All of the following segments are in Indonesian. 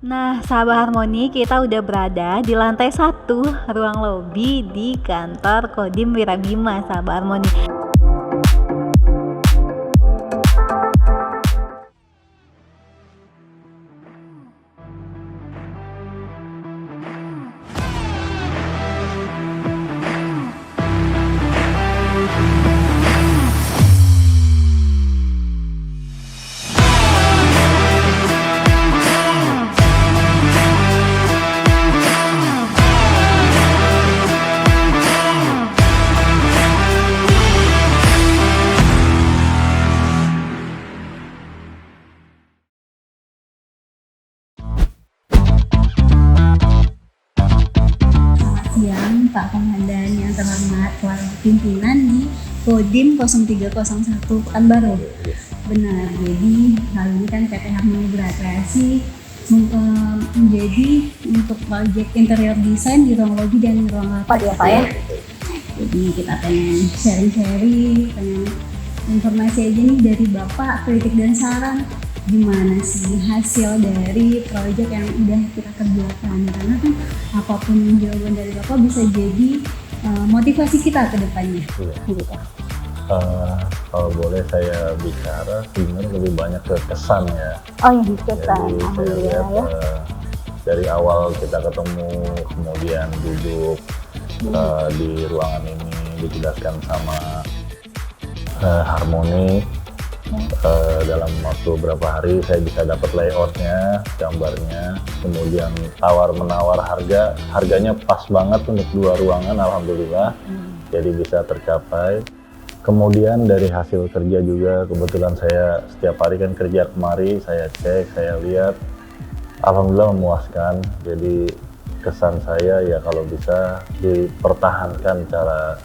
Nah, sahabat Harmoni, kita udah berada di lantai 1 ruang lobi di kantor Kodim Wirabima, sahabat Harmoni. Siang Pak Komandan yang terhormat, para pimpinan di Kodim 0301 Pekanbaru. Benar, jadi kali ini kan PT Harmoni Berkreasi menjadi untuk proyek interior desain di ruang lobi dan ruang rapat ya Pak ya. Jadi kita pengen sharing-sharing, pengen informasi aja nih dari Bapak, kritik dan saran gimana sih hasil dari proyek yang udah kita kerjakan, karena kan apapun jawaban dari Bapak bisa jadi motivasi kita ke depannya. Gitu. Kalau boleh saya bicara, sebenarnya lebih banyak ke kesan ya. Oh ya, kesan. Jadi saya lihat dari awal kita ketemu, kemudian duduk di ruangan ini, dijelaskan sama Harmoni. Dalam waktu berapa hari saya bisa dapat layoutnya, gambarnya, kemudian tawar-menawar harganya pas banget untuk 2 ruangan, alhamdulillah. Jadi bisa tercapai. Kemudian dari hasil kerja juga, kebetulan saya setiap hari kan kerja kemari, saya cek, saya lihat, alhamdulillah memuaskan. Jadi kesan saya ya kalau bisa dipertahankan cara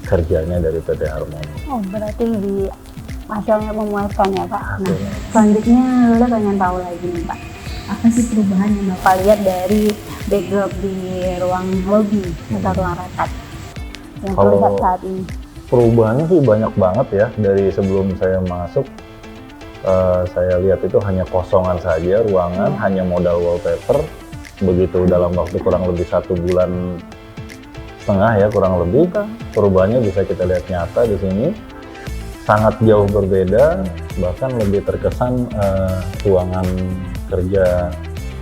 kerjanya dari PT Harmoni. Oh, berarti hasilnya memuaskan ya Pak. Nah, selanjutnya udah pengen tahu lagi nih Pak, apa sih perubahan yang Bapak lihat dari backdrop di ruang lobi atau ruang rapat yang terlihat saat ini? Perubahannya sih banyak banget ya. Dari sebelum saya masuk, saya lihat itu hanya kosongan saja ruangan, hanya modal wallpaper. Begitu dalam waktu kurang lebih 1,5 bulan ya, kurang lebih, perubahannya bisa kita lihat nyata di sini. Sangat jauh berbeda, bahkan lebih terkesan ruangan kerja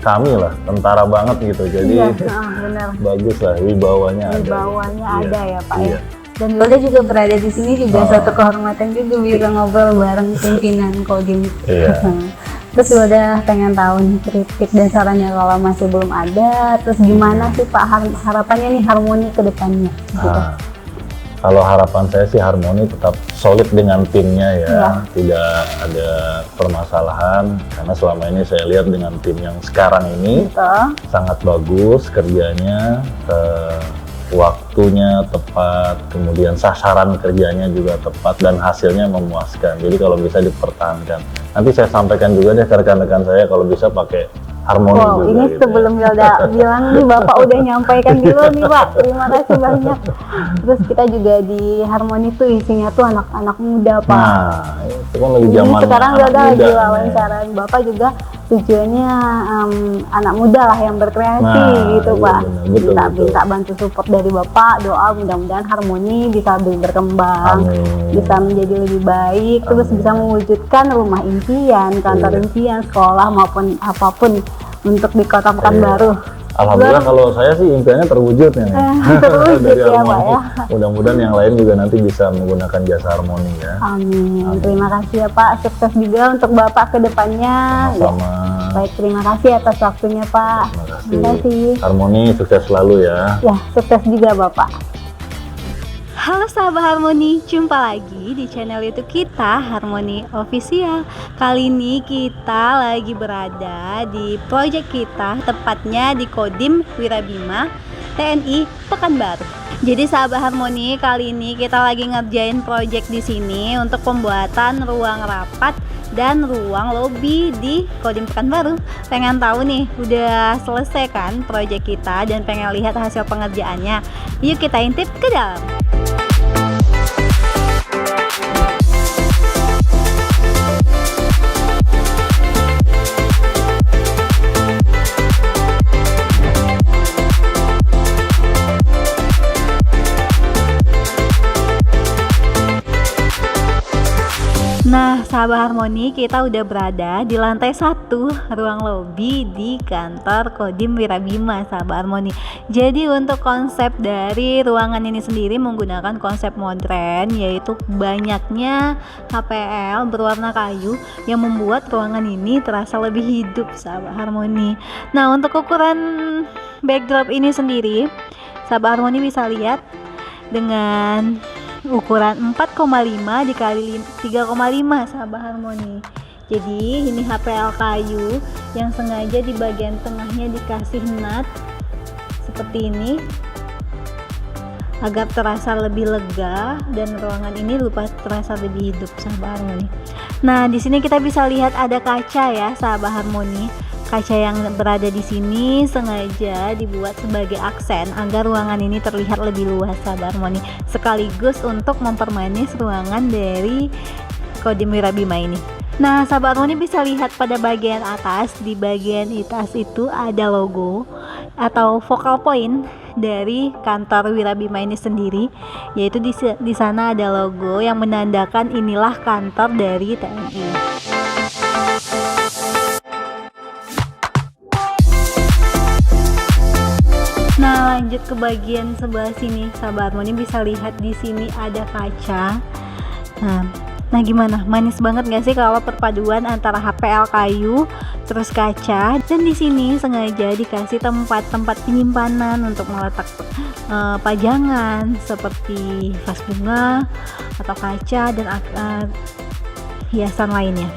kami lah, tentara banget gitu. Jadi benar. bagus lah, wibawanya ada ya Pak ya. Dan Yolda juga berada di sini juga satu kehormatan juga bisa ngobrol bareng pimpinan Kodim. Terus Yolda pengen tahu nih kritik dan sarannya kalau masih belum ada, terus gimana sih Pak harapannya nih Harmoni ke depannya? Gitu. Kalau harapan saya sih Harmoni tetap solid dengan timnya ya, tidak ada permasalahan, karena selama ini saya lihat dengan tim yang sekarang ini sangat bagus kerjanya, waktunya tepat, kemudian sasaran kerjanya juga tepat dan hasilnya memuaskan. Jadi kalau bisa dipertahankan. Nanti saya sampaikan juga deh ke rekan-rekan saya kalau bisa pakai Harmoni juga. Ini gitu sebelum Yolda bilang nih Bapak udah nyampaikan dulu nih Pak, terima kasih banyak. Terus kita juga di Harmoni tuh isinya tuh anak-anak muda Pak. Nah, itu kan lagi zaman sekarang Yolda lagi wawancarain Bapak juga tujuannya anak muda lah yang berkreasi gitu Pak. Minta bantu support dari Bapak, doa mudah-mudahan Harmoni bisa berkembang, bisa menjadi lebih baik, terus bisa mewujudkan rumah impian, kantor impian, sekolah maupun apapun untuk di Kota Pekanbaru. Alhamdulillah kalau saya sih impiannya terwujud nih. Terwujud dari ya Harmoni. Pak ya. Mudah-mudahan yang lain juga nanti bisa menggunakan jasa Harmoni ya. Amin. Terima kasih ya Pak, sukses juga untuk Bapak ke depannya. Sama. Baik, terima kasih atas waktunya Pak. Terima kasih. Harmoni sukses selalu ya. Ya, sukses juga Bapak. Halo sahabat Harmoni, jumpa lagi di channel YouTube kita Harmoni Official. Kali ini kita lagi berada di proyek kita, tepatnya di Kodim Wirabima TNI Pekanbaru. Jadi sahabat Harmoni, kali ini kita lagi ngerjain proyek di sini untuk pembuatan ruang rapat dan ruang lobi di Kodim Pekanbaru. Pengen tahu nih, udah selesai kan proyek kita dan pengen lihat hasil pengerjaannya? Yuk kita intip ke dalam. sahabat Harmoni, kita udah berada di lantai 1 ruang lobi di kantor Kodim Wirabima, sahabat Harmoni. Jadi untuk konsep dari ruangan ini sendiri menggunakan konsep modern, yaitu banyaknya HPL berwarna kayu yang membuat ruangan ini terasa lebih hidup, sahabat Harmoni. Nah, untuk ukuran backdrop ini sendiri, sahabat Harmoni bisa lihat dengan ukuran 4,5 dikali 3,5, sahabat Harmoni. Jadi ini HPL kayu yang sengaja di bagian tengahnya dikasih nut seperti ini agar terasa lebih lega dan ruangan ini terasa lebih hidup, sahabat Harmoni. Nah, di sini kita bisa lihat ada kaca ya, sahabat Harmoni. Kaca yang berada di sini sengaja dibuat sebagai aksen agar ruangan ini terlihat lebih luas, sahabat Harmoni, sekaligus untuk mempermanis ruangan dari Kodim Wirabima ini. Nah, sahabat Harmoni bisa lihat pada bagian atas, di bagian atas itu ada logo atau focal point dari kantor Wirabima ini sendiri, yaitu di sana ada logo yang menandakan inilah kantor dari TNI. Nah, lanjut ke bagian sebelah sini, sahabat Harmoni bisa lihat di sini ada kaca. Nah, gimana? Manis banget gak sih kalau perpaduan antara HPL kayu terus kaca, dan di sini sengaja dikasih tempat-tempat penyimpanan untuk meletak pajangan seperti vas bunga atau kaca dan hiasan lainnya.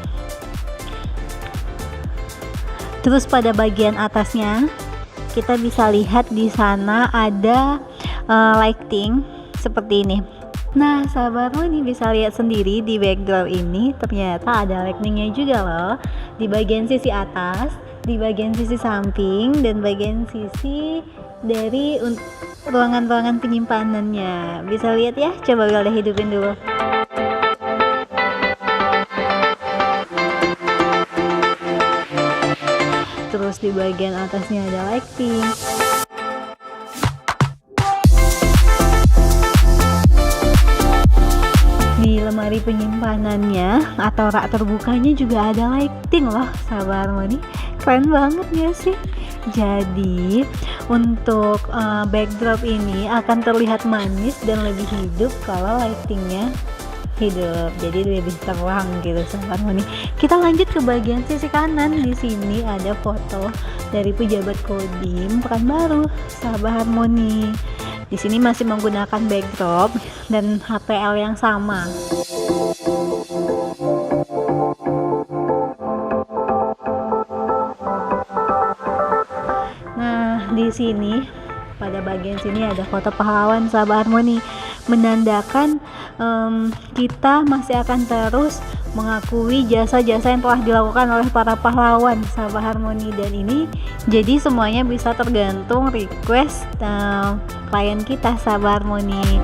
Terus pada bagian atasnya kita bisa lihat di sana ada lighting seperti ini. Nah, sahabat Harmoni bisa lihat sendiri di backdrop ini ternyata ada lightingnya juga loh, di bagian sisi atas, di bagian sisi samping, dan bagian sisi dari ruangan-ruangan penyimpanannya. Bisa lihat ya, coba Wilda hidupin dulu. Terus di bagian atasnya ada lighting. Di lemari penyimpanannya atau rak terbukanya juga ada lighting loh, sahabat Harmoni. Keren banget ya sih. Jadi untuk backdrop ini akan terlihat manis dan lebih hidup kalau lightingnya hidup, jadi lebih terang gitu, sahabat Harmoni. Kita lanjut ke bagian sisi kanan. Di sini ada foto dari pejabat Kodim Pekanbaru, sahabat Harmoni. Di sini masih menggunakan backdrop dan HPL yang sama. Nah, di sini pada bagian sini ada foto pahlawan, sahabat Harmoni, menandakan kita masih akan terus mengakui jasa-jasa yang telah dilakukan oleh para pahlawan, sahabat Harmoni. Dan ini jadi semuanya bisa tergantung request klien kita, sahabat Harmoni.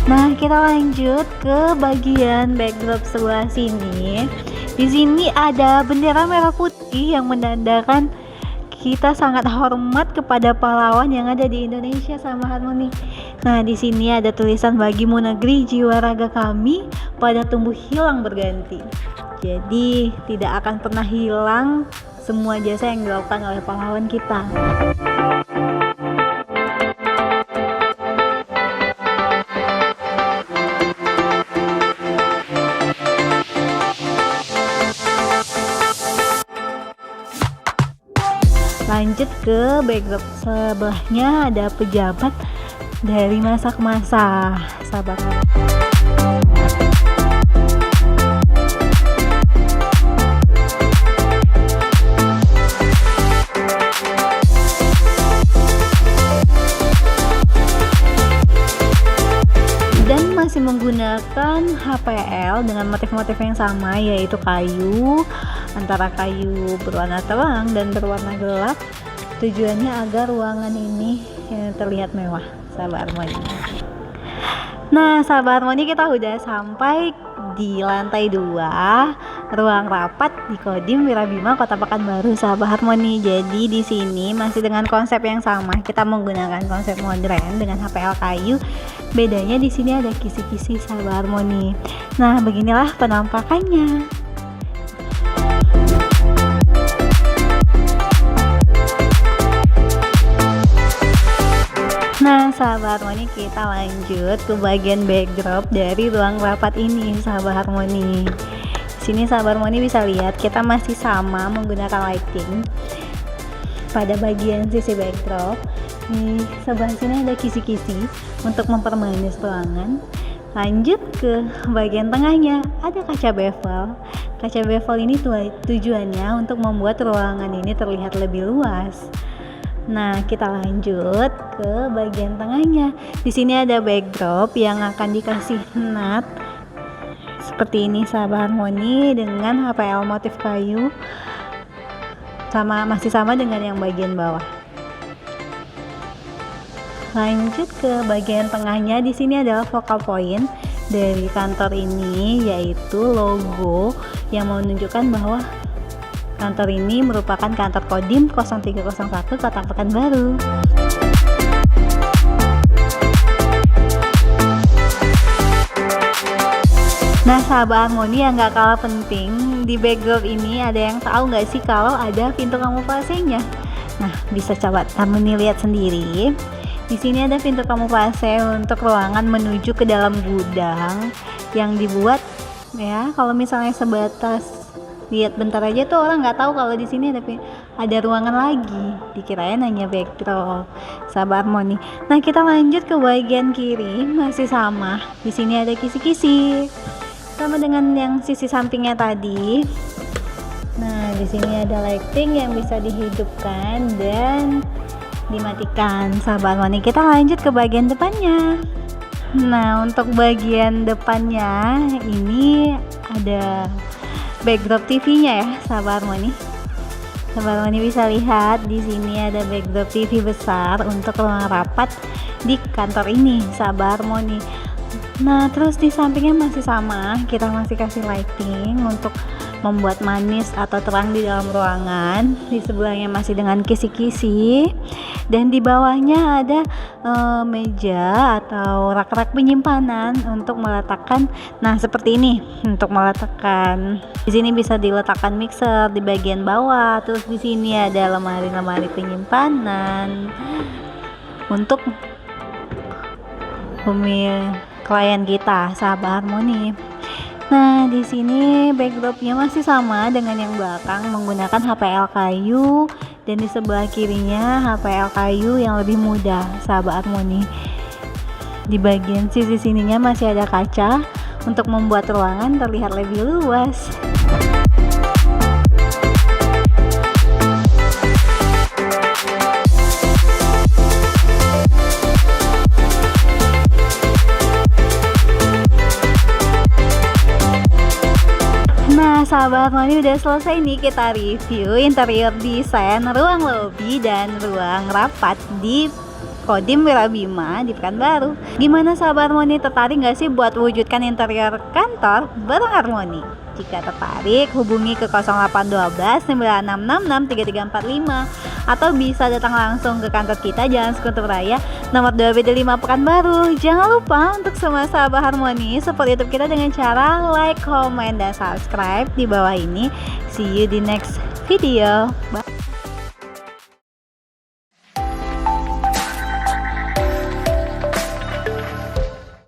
Nah, kita lanjut ke bagian backdrop sebelah sini. Di sini ada bendera merah putih yang menandakan kita sangat hormat kepada pahlawan yang ada di Indonesia, sama Harmoni. Nah, di sini ada tulisan, bagimu negeri jiwa raga kami pada tumbuh hilang berganti. Jadi tidak akan pernah hilang semua jasa yang dilakukan oleh pahlawan kita. Lanjut ke backdrop sebelahnya ada pejabat dari masa ke masa, sahabat. Dan masih menggunakan HPL dengan motif-motif yang sama, yaitu kayu, antara kayu berwarna terang dan berwarna gelap. Tujuannya agar ruangan ini terlihat mewah, sahabat Harmoni. Nah, sahabat harmoni, kita udah sampai di lantai 2 ruang rapat di Kodim Wirabima Kota Pekanbaru, sahabat harmoni. Jadi di sini masih dengan konsep yang sama. Kita menggunakan konsep modern dengan HPL kayu. Bedanya di sini ada kisi-kisi, sahabat harmoni. Nah, beginilah penampakannya. Nah, sahabat harmoni, kita lanjut ke bagian backdrop dari ruang rapat ini, sahabat harmoni. Di sini sahabat harmoni bisa lihat kita masih sama menggunakan lighting pada bagian sisi backdrop. Di sebelah sini ada kisi-kisi untuk mempermanis ruangan. Lanjut ke bagian tengahnya, ada kaca bevel. Kaca bevel ini tujuannya untuk membuat ruangan ini terlihat lebih luas. Nah, kita lanjut ke bagian tengahnya. Di sini ada backdrop yang akan dikasih nut seperti ini, sahabat harmoni, dengan HPL motif kayu, masih sama dengan yang bagian bawah. Lanjut ke bagian tengahnya. Di sini adalah focal point dari kantor ini, yaitu logo yang menunjukkan bahwa kantor ini merupakan kantor Kodim 0301 Kota Pekanbaru. Nah, sahabat harmoni, yang gak kalah penting, di backdrop ini ada yang tahu gak sih kalau ada pintu kamuflasenya? Nah, bisa coba harmoni lihat sendiri. Di sini ada pintu kamuflase untuk ruangan menuju ke dalam gudang yang dibuat ya, kalau misalnya sebatas lihat bentar aja tuh orang nggak tahu kalau di sini ada ruangan lagi, dikirain hanya backdrop, sahabat harmoni. Nah, kita lanjut ke bagian kiri, masih sama. Di sini ada kisi-kisi, sama dengan yang sisi sampingnya tadi. Nah, di sini ada lighting yang bisa dihidupkan dan dimatikan, sahabat harmoni. Kita lanjut ke bagian depannya. Nah, untuk bagian depannya ini ada backdrop TV-nya ya, sahabat harmoni. Sahabat harmoni bisa lihat di sini ada backdrop TV besar untuk ruang rapat di kantor ini, sahabat harmoni. Nah, terus di sampingnya masih sama, kita masih kasih lighting untuk membuat manis atau terang di dalam ruangan. Di sebelahnya masih dengan kisi-kisi, dan di bawahnya ada meja atau rak-rak penyimpanan untuk meletakkan. Nah, seperti ini untuk meletakkan. Di sini bisa diletakkan mixer di bagian bawah. Terus di sini ada lemari-lemari penyimpanan untuk klien kita, sahabat harmoni. Nah, di sini backdropnya masih sama dengan yang belakang menggunakan HPL kayu, dan di sebelah kirinya HPL kayu yang lebih mudah, sahabat harmoni. Di bagian sisi sininya masih ada kaca untuk membuat ruangan terlihat lebih luas. Nah, sahabat harmoni, udah selesai nih kita review interior desain ruang lobi dan ruang rapat di Kodim Wirabima di Pekanbaru. Gimana, sahabat harmoni, tertarik gak sih buat wujudkan interior kantor bareng harmoni? Jika tertarik, hubungi ke 0812 9666 3345 atau bisa datang langsung ke kantor kita Jalan Sekutu Raya nomor 2BD5 Pekanbaru. Jangan lupa untuk semua sahabat harmoni support YouTube kita dengan cara like, comment, dan subscribe di bawah ini. See you di next video. Bye.